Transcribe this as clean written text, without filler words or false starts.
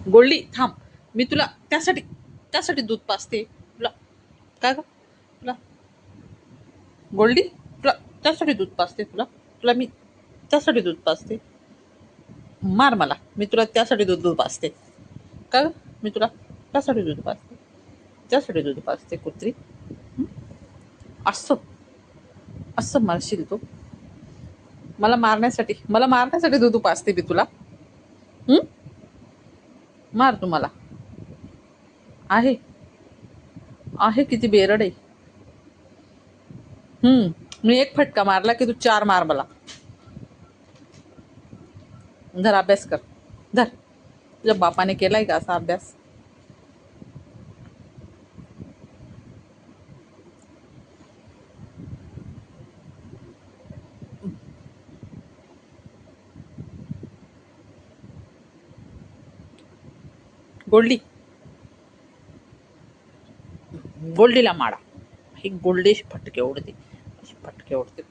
गोल्डी थांब, मी तुला त्यासाठी त्यासाठी दूध पाजते तुला. काय ग तुला गोल्डी, तुला त्यासाठी दूध पाजते तुला तुला मी त्यासाठी दूध पाजते. मार मला, मी तुला त्यासाठी दूध पाजते. का ग? मी तुला त्यासाठी दूध पाजते, त्यासाठी दूध पाजते कुत्री. असं असं मारशील तू मला मारण्यासाठी दूध पाजते मी तुला. हं? मार तू मला. आहे आहे किती बेरड आहे. मी एक फटका मारला की तू चार मार मला. धर अभ्यास कर, धर. तुझ्या बापाने केलाय का असा अभ्यास? गोल्डी, गोल्डीला मारा. ही गोल्डीशी फटके ओढते, अशी फटके ओढते.